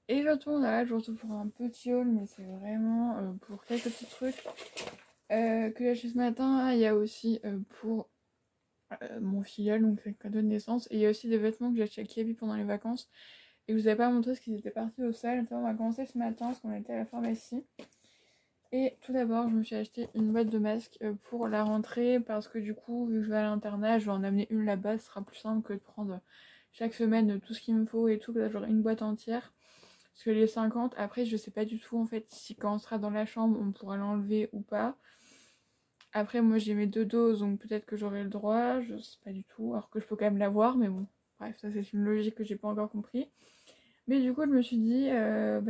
Et je retourne là, je retrouve pour un petit haul, mais c'est vraiment pour quelques petits trucs que j'ai acheté ce matin. Il y a aussi pour mon filleul, donc c'est le cadeau de naissance. Et il y a aussi des vêtements que j'ai acheté à Kiabi pendant les vacances et que je vous avais pas montré parce qu'ils étaient partis au salles. On va commencer ce matin parce qu'on était à la pharmacie. Et tout d'abord, je me suis acheté une boîte de masques pour la rentrée parce que du coup, vu que je vais à l'internat, je vais en amener une là-bas. Ce sera plus simple que de prendre chaque semaine tout ce qu'il me faut et tout, que là j'aurai une boîte entière. Parce que les 50, après, je sais pas du tout en fait si quand on sera dans la chambre, on pourra l'enlever ou pas. Après, moi j'ai mes 2 doses, donc peut-être que j'aurai le droit, je sais pas du tout. Alors que je peux quand même l'avoir, mais bon, bref, ça c'est une logique que j'ai pas encore compris. Mais du coup, je me suis dit,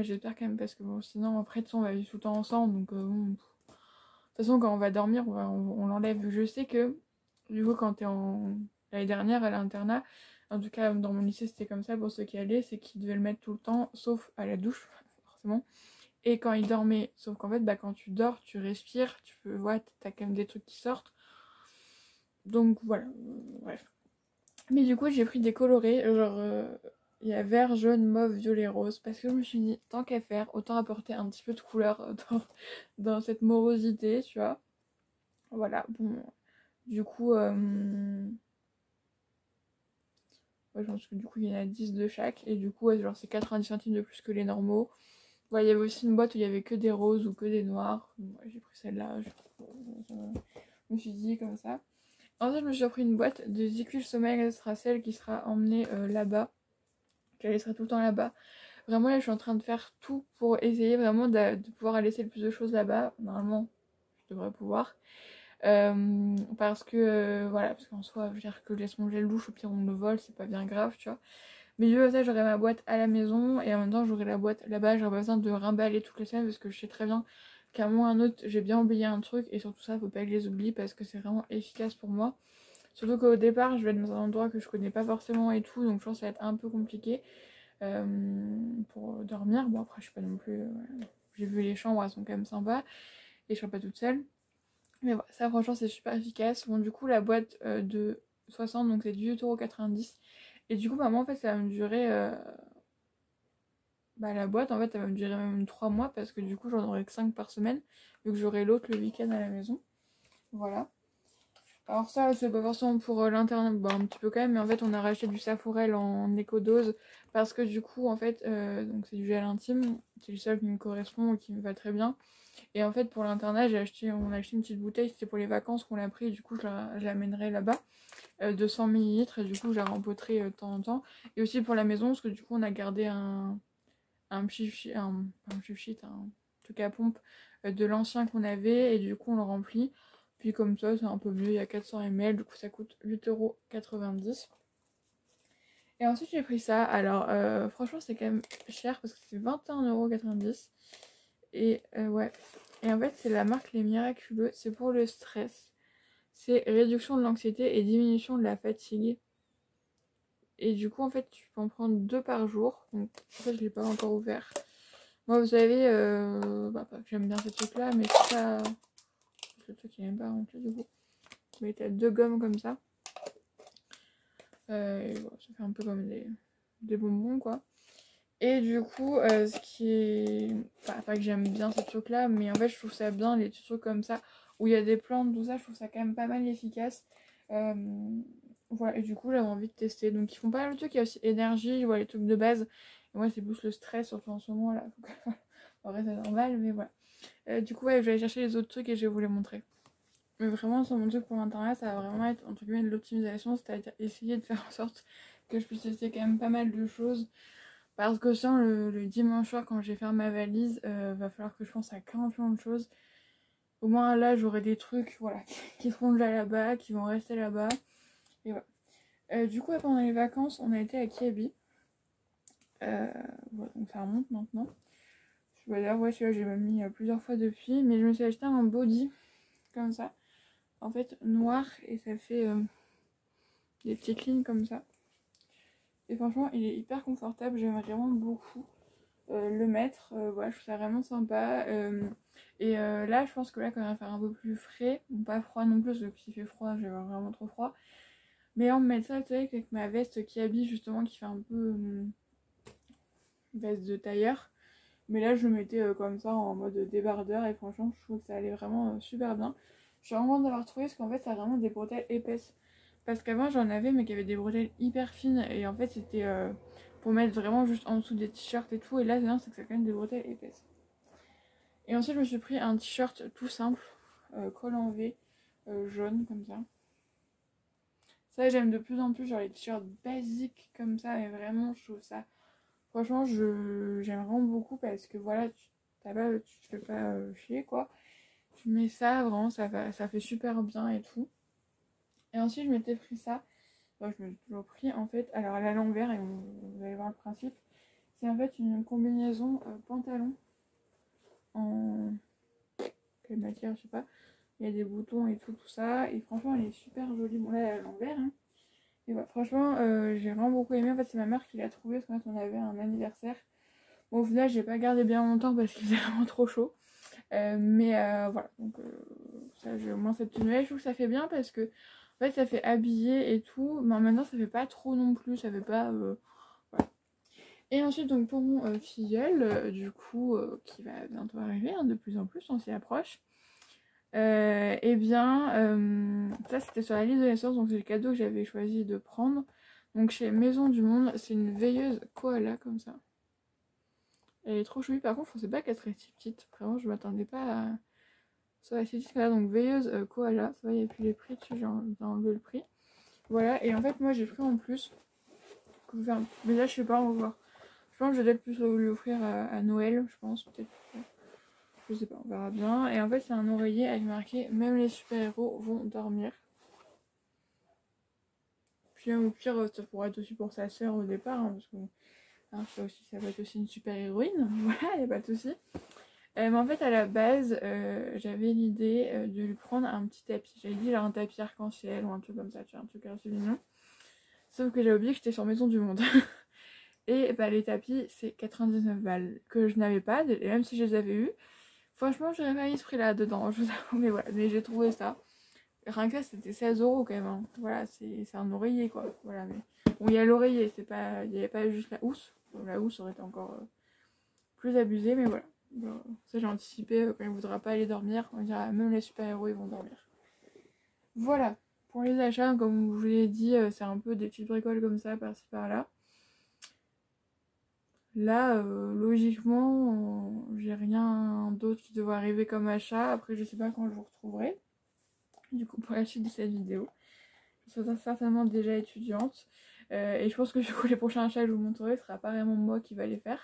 j'espère quand même, parce que bon, sinon après, de toute façon, on va vivre tout le temps ensemble, donc bon. De toute façon, quand on va dormir, on l'enlève. Je sais que, du coup, quand t'es en. L'année dernière à l'internat, en tout cas dans mon lycée c'était comme ça pour ceux qui allaient, c'est qu'ils devaient le mettre tout le temps, sauf à la douche, forcément. Et quand ils dormaient, sauf qu'en fait, quand tu dors, tu respires, tu peux, ouais, t'as quand même des trucs qui sortent. Donc voilà, bref. Mais du coup, j'ai pris des colorés, genre, il y a vert, jaune, mauve, violet, rose, parce que je me suis dit, tant qu'à faire, autant apporter un petit peu de couleur dans cette morosité, tu vois. Voilà, bon, du coup, ouais, je pense que du coup, il y en a 10 de chaque, et du coup, ouais, genre, c'est 90 centimes de plus que les normaux. Ouais, il y avait aussi une boîte où il y avait que des roses ou que des noirs. Ouais, j'ai pris celle-là, je me suis dit comme ça. Ensuite, je me suis pris une boîte de Zicule Sommeil, ce sera celle qui sera emmenée là-bas, qu'elle sera tout le temps là-bas. Vraiment, là, je suis en train de faire tout pour essayer vraiment de pouvoir laisser le plus de choses là-bas. Normalement, je devrais pouvoir. Parce que, voilà, parce qu'en soi, je veux dire que je laisse mon gel douche, au pire, on me le vole, c'est pas bien grave, tu vois. Mais vu ça, j'aurai ma boîte à la maison et en même temps, j'aurai la boîte là-bas. J'aurai pas besoin de remballer toutes les semaines parce que je sais très bien qu'à un moment ou à un autre, j'ai bien oublié un truc et surtout ça, faut pas que je les oublie parce que c'est vraiment efficace pour moi. Surtout qu'au départ, je vais être dans un endroit que je connais pas forcément et tout, donc je pense que ça va être un peu compliqué pour dormir. Bon, après, je suis pas non plus. J'ai vu les chambres, elles sont quand même sympas et je serai pas toute seule. Mais voilà, ça, franchement, c'est super efficace. Bon, du coup, la boîte de 60, donc c'est 18,90 €. Et du coup, maman, en fait, ça va me durer. La boîte, en fait, elle va me durer même 3 mois parce que du coup, j'en aurai que 5 par semaine, vu que j'aurai l'autre le week-end à la maison. Voilà. Alors ça, c'est pas forcément pour l'internet, un petit peu quand même, mais en fait, on a racheté du Saforel en écodose parce que du coup, en fait, donc c'est du gel intime, c'est le seul qui me correspond et qui me va très bien. Et en fait, pour l'internat, on a acheté une petite bouteille, c'était pour les vacances qu'on l'a pris, et du coup, je l'amènerai là-bas, de 100 ml, et du coup, je la rempoterai de temps en temps. Et aussi pour la maison, parce que du coup, on a gardé un petit un truc à pompe de l'ancien qu'on avait, et du coup, on le remplit. Puis comme ça, c'est un peu mieux, il y a 400 ml, du coup, ça coûte 8,90 €. Et ensuite, j'ai pris ça. Alors, franchement, c'est quand même cher parce que c'est 21,90 €. Et ouais. Et en fait, c'est la marque Les Miraculeux. C'est pour le stress. C'est réduction de l'anxiété et diminution de la fatigue. Et du coup, en fait, tu peux en prendre 2 par jour. Donc, en fait, je l'ai pas encore ouvert. Moi, vous savez, j'aime bien ce truc-là, mais c'est pas. Ce truc, il est même pas rempli du coup. Mais t'as 2 gommes comme ça. Et voilà, ça fait un peu comme des bonbons, quoi. Et du coup, ce qui est. Enfin, pas que j'aime bien ce truc-là, mais en fait, je trouve ça bien, les petits trucs comme ça, où il y a des plantes, tout ça, je trouve ça quand même pas mal efficace. Voilà, et du coup, j'avais envie de tester. Donc, ils font pas mal de trucs, il y a aussi énergie, voilà, les trucs de base. Et moi, c'est plus le stress, surtout en ce moment, là. En vrai, c'est normal, mais voilà. Du coup, ouais, je vais aller chercher les autres trucs et je vais vous les montrer. Mais vraiment, sur mon truc pour l'internet, ça va vraiment être, entre guillemets, de l'optimisation, c'est-à-dire essayer de faire en sorte que je puisse tester quand même pas mal de choses. Parce que sinon, le dimanche soir, quand je vais faire ma valise, va falloir que je pense à 40 millions de choses. Au moins là, j'aurai des trucs voilà, qui seront déjà là-bas, qui vont rester là-bas. Et voilà. Du coup, pendant les vacances, on a été à Kiabi. Voilà, donc ça remonte maintenant. D'ailleurs, ouais, celui-là, j'ai même mis plusieurs fois depuis. Mais je me suis acheté un body, comme ça. En fait, noir, et ça fait des petites lignes comme ça. Et franchement, il est hyper confortable, j'aime vraiment beaucoup le mettre. Voilà, je trouve ça vraiment sympa. Là, je pense que là, quand il va faire un peu plus frais, bon, pas froid non plus, parce que s'il fait froid, je vais avoir vraiment trop froid. Mais on me met ça, tu sais, avec ma veste qui habille justement, qui fait un peu veste de tailleur. Mais là je le mettais comme ça en mode débardeur et franchement je trouve que ça allait vraiment super bien. Je suis vraiment contente d'avoir trouvé parce qu'en fait ça a vraiment des bretelles épaisses. Parce qu'avant j'en avais mais qui avaient des bretelles hyper fines et en fait c'était pour mettre vraiment juste en dessous des t-shirts et tout. Et là non, c'est que ça a quand même des bretelles épaisses. Et ensuite je me suis pris un t-shirt tout simple, col en V, jaune comme ça. Ça j'aime de plus en plus genre les t-shirts basiques comme ça et vraiment je trouve ça... Franchement j'aime vraiment beaucoup parce que voilà, tu te fais pas chier quoi. Tu mets ça, vraiment ça fait super bien et tout. Et ensuite je m'étais pris ça. Bon, je me suis toujours pris en fait, alors à l'envers et vous allez voir le principe. C'est en fait une combinaison pantalon en... quelle matière je sais pas. Il y a des boutons et tout ça. Et franchement elle est super jolie. Bon là elle est à l'envers hein. Et voilà, franchement j'ai vraiment beaucoup aimé. En fait c'est ma mère qui l'a trouvé parce qu'on avait un anniversaire. Bon au final j'ai pas gardé bien longtemps parce qu'il faisait vraiment trop chaud. Mais voilà, donc ça j'ai au moins cette tenue là. Je trouve que ça fait bien parce que en fait ça fait habiller et tout. Mais maintenant ça fait pas trop non plus. Ça fait pas... voilà. Et ensuite donc pour mon filleul, du coup qui va bientôt arriver hein, de plus en plus, on s'y approche. Et bien ça c'était sur la liste de naissance, donc c'est le cadeau que j'avais choisi de prendre. Donc chez Maison du Monde, c'est une veilleuse koala comme ça. Elle est trop jolie, par contre je pensais pas qu'elle serait si petite. Vraiment je m'attendais pas à... Ça va, c'est dit là, donc veilleuse koala, ça va, il n'y a plus les prix dessus, j'ai enlevé le prix. Voilà, et en fait moi j'ai pris en plus, mais là je sais pas, on va voir. Je pense que je vais peut-être plus lui offrir à Noël, je pense, peut-être. Je sais pas, on verra bien. Et en fait c'est un oreiller avec marqué même les super-héros vont dormir. Puis au pire ça pourrait être aussi pour sa sœur au départ, hein, parce que hein, ça va être aussi une super-héroïne, voilà, il n'y a pas de souci. Mais en fait à la base j'avais l'idée de lui prendre un petit tapis. J'avais dit genre un tapis arc-en-ciel ou un truc comme ça, tu vois, un truc assez mignon. Sauf que j'ai oublié que j'étais sur Maison du Monde. Et bah les tapis c'est 99 balles que je n'avais pas, et même si je les avais eus, franchement j'aurais pas mis ce prix là dedans, je vous avoue, mais voilà, mais j'ai trouvé ça. Rien que ça c'était 16 € quand même, hein. Voilà, c'est un oreiller quoi, voilà, mais bon il y a l'oreiller, c'est pas, il n'y avait pas juste la housse. Bon, la housse aurait été encore plus abusée, mais voilà. Bon, ça j'ai anticipé, quand il voudra pas aller dormir, on dira même les super-héros ils vont dormir. Voilà, pour les achats, comme je vous l'ai dit, c'est un peu des petites bricoles comme ça, par-ci par-là. Là, logiquement, j'ai rien d'autre qui devrait arriver comme achat. Après, je sais pas quand je vous retrouverai. Du coup, pour la suite de cette vidéo, je serai certainement déjà étudiante. Et je pense que du coup, les prochains achats que je vous montrerai, ce sera pas vraiment moi qui va les faire.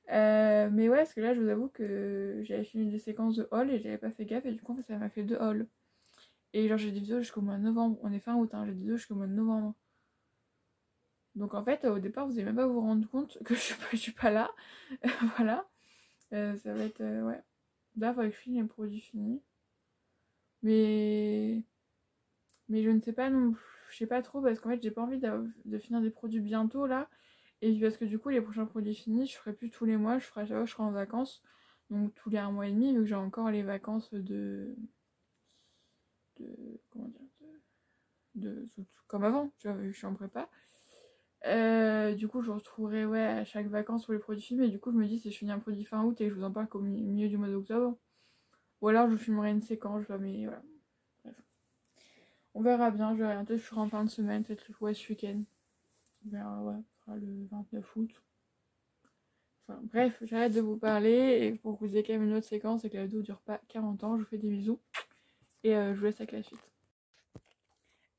Mais ouais, parce que là je vous avoue que j'avais fini des séquences de haul et j'avais pas fait gaffe et du coup en fait, ça m'a fait 2 hauls. Et genre j'ai des vidéos jusqu'au mois de novembre, on est fin août, hein, j'ai des vidéos jusqu'au mois de novembre. Donc en fait au départ vous allez même pas vous rendre compte que je suis pas là. Voilà, ça va être ouais. Là il faudrait que je finisse les produits finis. Mais je ne sais pas non, je sais pas trop parce qu'en fait j'ai pas envie de finir des produits bientôt là. Et parce que du coup les prochains produits finis je ferai plus tous les mois, je ferai à chaque fois que je serai en vacances. Donc tous les 1 mois et demi vu que j'ai encore les vacances comment dire comme avant, tu vois, vu que je suis en prépa. Du coup je retrouverai ouais à chaque vacances pour les produits finis. Mais du coup je me dis si je finis un produit fin août et que je vous en parle qu'au milieu du mois d'octobre. Ou alors je filmerai une séquence, mais voilà. Bref. On verra bien, je verrai. Peut-être que je ferai en fin de semaine, peut-être ouais, ce week-end. On verra, ouais, ce sera le 29 août. Enfin, bref, j'arrête de vous parler et pour que vous ayez quand même une autre séquence et que la vidéo dure pas 40 ans, je vous fais des bisous et je vous laisse avec la suite.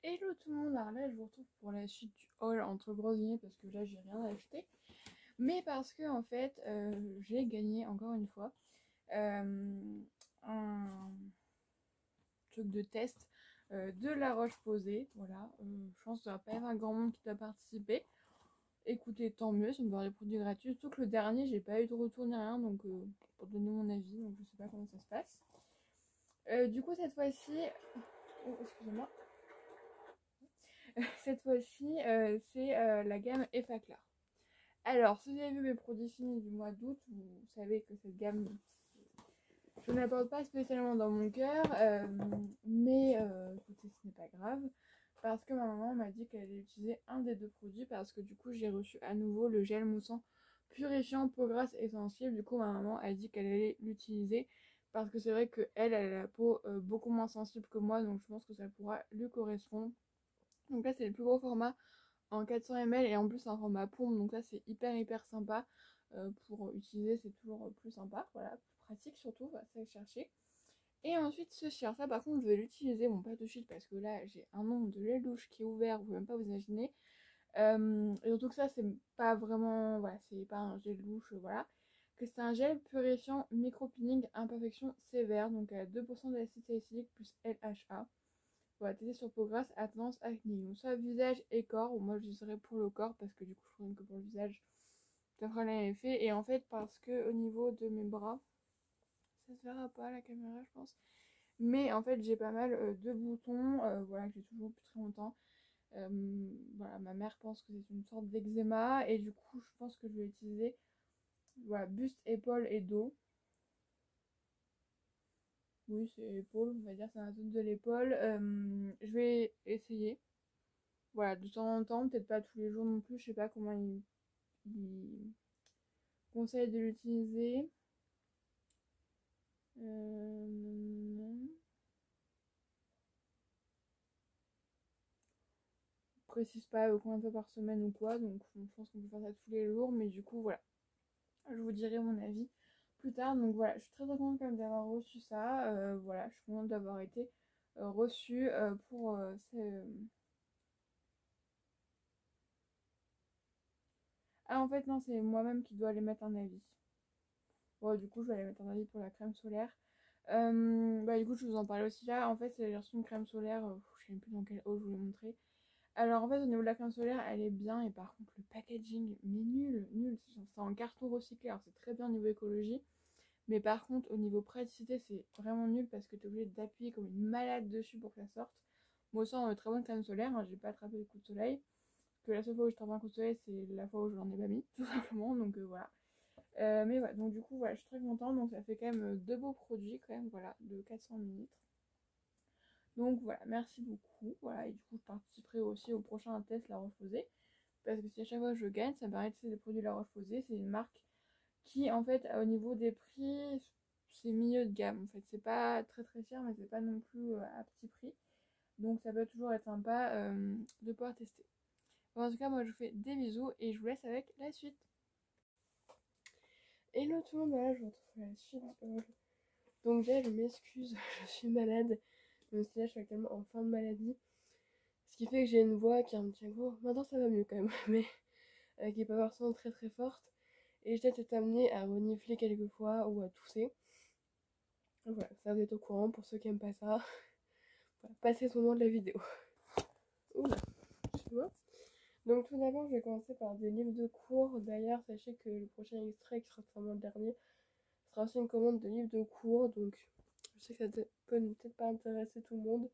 Hello tout le monde, alors là je vous retrouve pour la suite du haul entre gros guillemets parce que là j'ai rien acheté. Mais parce que en fait j'ai gagné encore une fois un truc de test de La Roche-Posay. Voilà, je pense qu'il ne doit pas y avoir un grand monde qui doit participer. Écoutez, tant mieux, ça me faire des produits gratuits. Surtout que le dernier, j'ai pas eu de retour ni rien, donc pour donner mon avis, donc je sais pas comment ça se passe. Du coup, cette fois-ci, oh, excusez-moi, cette fois-ci, c'est la gamme Effaclar. Alors, si vous avez vu mes produits finis du mois d'août, vous savez que cette gamme, je ne la porte pas spécialement dans mon cœur, mais écoutez, ce n'est pas grave. Parce que ma maman m'a dit qu'elle allait utiliser un des deux produits parce que du coup j'ai reçu à nouveau le gel moussant purifiant peau grasse et sensible. Du coup, ma maman a dit qu'elle allait l'utiliser parce que c'est vrai qu'elle, elle a la peau beaucoup moins sensible que moi, donc je pense que ça pourra lui correspondre. Donc là, c'est le plus gros format en 400 ml et en plus, c'est un format pompe, donc là, c'est hyper sympa pour utiliser, c'est toujours plus sympa, voilà, plus pratique surtout, voilà, ça que je cherchais. Et ensuite, ceci, alors ça, par contre, je vais l'utiliser, bon, pas tout de suite parce que là, j'ai un nombre de lait douche qui est ouvert, vous pouvez même pas vous imaginer. Et surtout que ça, c'est pas vraiment, voilà, c'est pas un gel douche, voilà. Que c'est un gel purifiant micro-peeling imperfection sévère, donc à 2% d'acide salicylique plus LHA. Voilà, tester sur peau grasse à tendance acné. Donc soit visage et corps, ou moi je dirais pour le corps, parce que du coup je trouve que pour le visage, ça fera le même effet. Et en fait, parce que au niveau de mes bras, ça se verra pas à la caméra, je pense. Mais en fait, j'ai pas mal de boutons, voilà, que j'ai toujours depuis très longtemps. Voilà, ma mère pense que c'est une sorte d'eczéma et du coup je pense que je vais utiliser voilà, buste, épaule et dos. Oui, c'est épaule, on va dire c'est la zone de l'épaule. Je vais essayer. Voilà, de temps en temps, peut-être pas tous les jours non plus, je sais pas comment il conseille de l'utiliser. Non. Précise pas combien de fois par semaine ou quoi, donc je pense qu'on peut faire ça tous les jours, mais du coup voilà. Je vous dirai mon avis plus tard. Donc voilà, je suis très contente quand même d'avoir reçu ça. Voilà, je suis contente d'avoir été reçue pour Ah en fait non, c'est moi-même qui dois aller mettre un avis. Bon, du coup, je vais aller mettre un avis pour la crème solaire. Bah du coup, je vous en parlais aussi là. En fait, j'ai reçu une crème solaire, je sais même plus dans quelle eau je vous l'ai montré. Alors en fait, au niveau de la crème solaire, elle est bien. Et par contre, le packaging, mais nul. C'est en carton recyclé. Alors c'est très bien au niveau écologie. Mais par contre, au niveau praticité, c'est vraiment nul parce que tu es obligé d'appuyer comme une malade dessus pour que ça sorte. Moi aussi, en très bonne crème solaire, hein, j'ai pas attrapé les coups de soleil. Que la seule fois où je attrape un coup de soleil, c'est la fois où je l'en ai pas mis, tout simplement. Donc voilà. Mais voilà, donc du coup, voilà, je suis très contente. Donc ça fait quand même deux beaux produits, quand même, voilà, de 400 ml. Donc voilà, merci beaucoup. Voilà, et du coup, je participerai aussi au prochain test La Roche-Posay. Parce que si à chaque fois je gagne, ça me permet de tester des produits La Roche-Posay. C'est une marque qui en fait au niveau des prix c'est milieu de gamme en fait, c'est pas très cher mais c'est pas non plus à petit prix, donc ça peut toujours être sympa de pouvoir tester. Bon, en tout cas moi je vous fais des bisous et je vous laisse avec la suite. Hello tout le monde, voilà, je vous retrouve à la suite. Donc déjà je m'excuse, je suis malade, même si là je suis actuellement en fin de maladie, ce qui fait que j'ai une voix qui est un petit gros, maintenant ça va mieux quand même, mais qui est pas forcément très forte. Et j'ai peut-être été amenée à renifler quelques fois ou à tousser. Donc voilà, ça vous êtes au courant pour ceux qui aiment pas ça. Voilà, passez ce moment de la vidéo. Oula, excuse-moi. Donc tout d'abord, je vais commencer par des livres de cours. D'ailleurs, sachez que le prochain extrait, qui sera sûrement le dernier, sera aussi une commande de livres de cours. Donc je sais que ça peut peut-être pas intéresser tout le monde.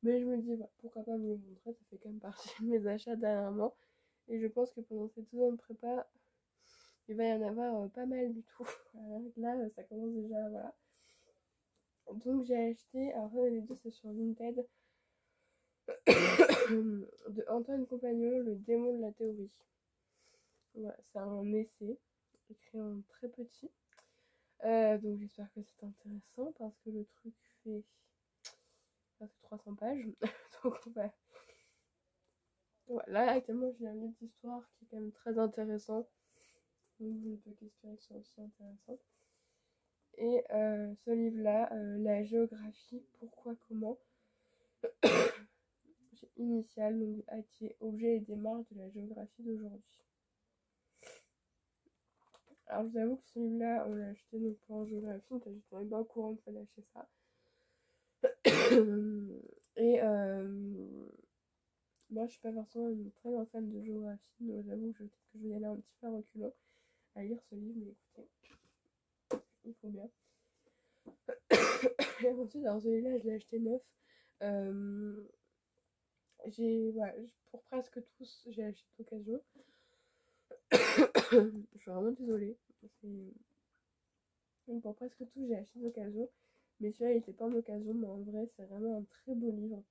Mais je me dis, voilà, pourquoi pas vous le montrer. Ça fait quand même partie de mes achats dernièrement. Et je pense que pendant ces 2 ans de prépa, il va y en avoir pas mal du tout. Voilà, là, ça commence déjà, voilà. Donc j'ai acheté, alors les deux c'est sur Vinted, de Antoine Compagnon, Le démon de la théorie. Voilà, c'est un essai écrit en très petit. Donc j'espère que c'est intéressant parce que le truc fait presque 300 pages. Donc voilà. Là actuellement j'ai un livre d'histoire qui est quand même très intéressant. Donc je ne peux qu'espérer que ce soit aussi intéressant. Et ce livre-là, la géographie, pourquoi, comment, initial, donc objet et démarche de la géographie d'aujourd'hui. Alors je vous avoue que ce livre-là, on l'a acheté donc pour en géographie, donc j'étais même pas au courant qu'il fallait acheter ça. Et moi je suis pas forcément une très grande fan de géographie, donc j'avoue que peut-être que je vais y aller un petit peu à reculons à lire ce livre, mais écoutez, il faut bien. Et ensuite, alors celui-là, je l'ai acheté neuf. Voilà, pour presque tous, j'ai acheté d'occasion. Je suis vraiment désolée. Pour presque tout, j'ai acheté d'occasion. Mais celui-là, il était pas en occasion, mais en vrai, c'est vraiment un très beau livre.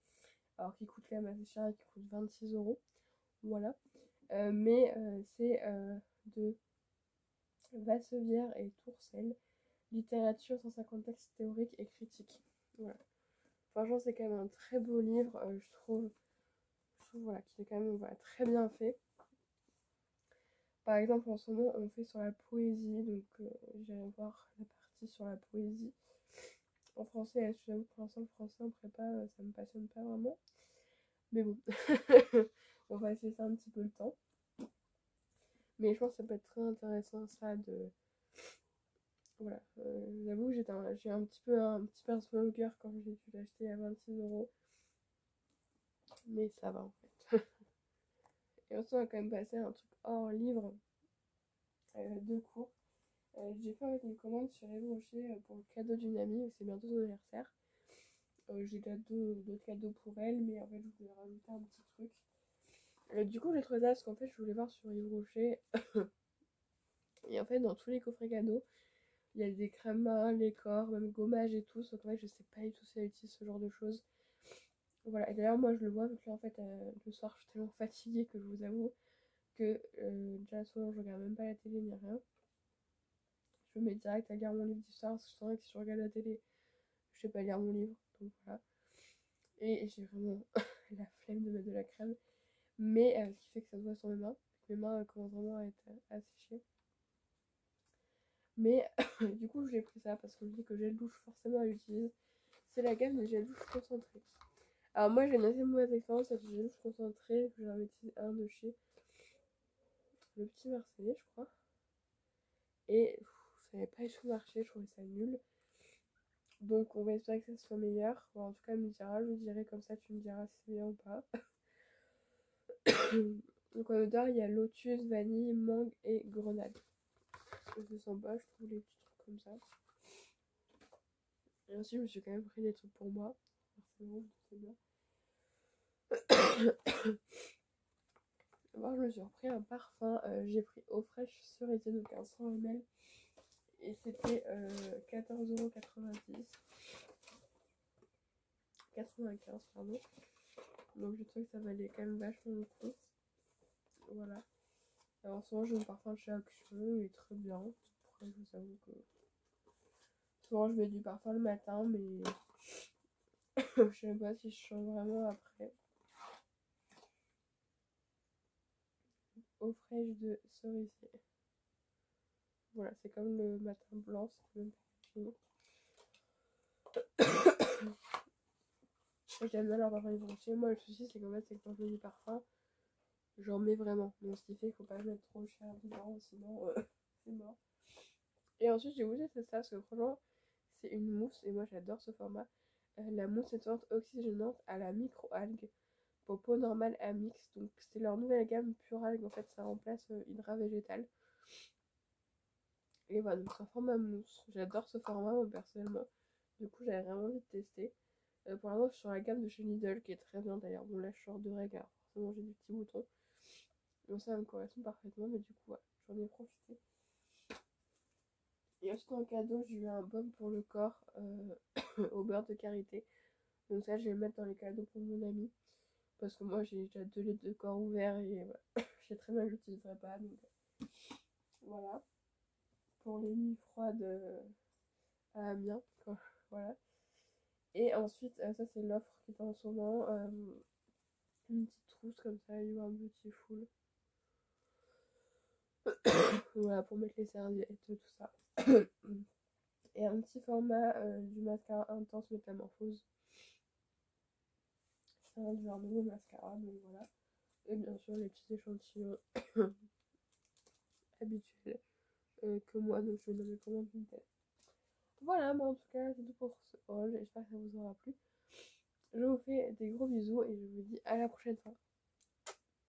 Alors qu'il coûte quand même assez cher, qui coûte 26 €. Voilà. Mais c'est de Vassevière et Tourcel. Littérature, 150 textes théoriques et critiques. Voilà. Franchement, c'est quand même un très beau livre, je trouve voilà, qu'il est quand même voilà, très bien fait. Par exemple, en ce moment, on fait sur la poésie, donc j'irai voir la partie sur la poésie. En français, je t'avoue que pour l'instant, le français en prépa, ça me passionne pas vraiment. Mais bon, on va essayer ça un petit peu le temps. Mais je pense que ça peut être très intéressant, ça, de... Voilà, j'avoue que j'ai un petit pincement au cœur quand j'ai dû l'acheter à 26 €. Mais ça va, en fait. Et ensuite, on va quand même passer à un truc hors livre, de cours. J'ai fait avec une commande sur Yves Rocher pour le cadeau d'une amie, c'est bientôt son anniversaire. J'ai d'autres cadeaux pour elle, mais en fait, je voulais rajouter un petit truc. Du coup, j'ai trouvé ça parce qu'en fait, je voulais voir sur Yves Rocher. Et en fait, dans tous les coffrets cadeaux, il y a des crèmes mains, les corps, même gommage et tout. Sauf qu'en fait, je sais pas du tout si elle utilise ce genre de choses. Voilà, et d'ailleurs, moi, je le vois, vu que là, en fait, le soir, je suis tellement fatiguée que je vous avoue que déjà, souvent, je regarde même pas la télé ni rien. Je me mets direct à lire mon livre d'histoire parce que je sens que si je regarde la télé, je sais pas lire mon livre. Donc voilà. Et j'ai vraiment la flemme de mettre de la crème. Mais ce qui fait que ça se voit sur mes mains. Mes mains commencent vraiment à être asséchées. Mais du coup, j'ai pris ça parce qu'on me dit que gel douche, forcément, elle utilise. C'est la gamme des gel douche concentrés. Alors, moi, j'ai une assez mauvaise expérience avec les gel douche concentrés. J'en ai utilisé un de chez Le Petit Marseillais, je crois. Et ça n'avait pas du tout marché, je trouvais ça nul. Donc, on va espérer que ça soit meilleur. Bon, en tout cas, elle me dira, je vous dirai comme ça, tu me diras si c'est bien ou pas. Donc, en odeur, il y a lotus, vanille, mangue et grenade. Je sens pas, je trouve les petits trucs comme ça. Et ensuite, je me suis quand même pris des trucs pour moi. Forcément, c'est bien. D'abord, je me suis repris un parfum. J'ai pris Eau Fraîche Cerisier de 1500 ml. Et c'était 14,90 €. 95, pardon. Donc, je trouve que ça valait quand même vachement le coup. Voilà. Alors, en ce moment, j'ai mon parfum de chez Action. Il est très bien. Après, je vous avoue que souvent, je mets du parfum le matin, mais je sais pas si je sens vraiment après. Eau fraîche de cerisier. Voilà, c'est comme le matin blanc, c'est le même packaging. J'aime bien leur parfum Yves Rocher. Moi, le souci, c'est qu'en fait, c'est que quand je mets du parfum, j'en mets vraiment. Donc, ce qui fait qu'il faut pas mettre trop cher dedans, sinon c'est mort. Et ensuite, j'ai goûté c'est ça, parce que franchement, c'est une mousse, et moi, j'adore ce format. La mousse est oxygénante à la micro-algue pour peau normale à mix. Donc, c'est leur nouvelle gamme pure algue. En fait, ça remplace Hydra Végétal. Et voilà, donc c'est un format mousse. J'adore ce format, moi, personnellement. Du coup, j'avais vraiment envie de tester. Pour l'instant, je suis sur la gamme de chez Lidl, qui est très bien d'ailleurs. Bon, là, je sors de règles, alors forcément, j'ai des petits boutons. Donc, ça me correspond parfaitement, mais du coup, ouais, j'en ai profité. Et ensuite, en cadeau, j'ai eu un baume pour le corps au beurre de karité. Donc, ça, je vais le mettre dans les cadeaux pour mon ami. Parce que moi, j'ai déjà 2 litres de corps ouverts et voilà. Je sais très bien que je l'utiliserai pas. Donc, voilà. Pour les nuits froides à Amiens. Voilà. Et ensuite, ça c'est l'offre qui est en ce moment. Une petite trousse comme ça, You Are Beautiful. Voilà, pour mettre les serviettes, tout ça. Et un petit format du mascara Intense Métamorphose. C'est un de leurs nouveaux mascaras, donc voilà. Et bien sûr, les petits échantillons habituels que moi, donc je vais nommer commande Vinted. Voilà, mais en tout cas, c'est tout pour ce haul. J'espère que ça vous aura plu. Je vous fais des gros bisous et je vous dis à la prochaine fois.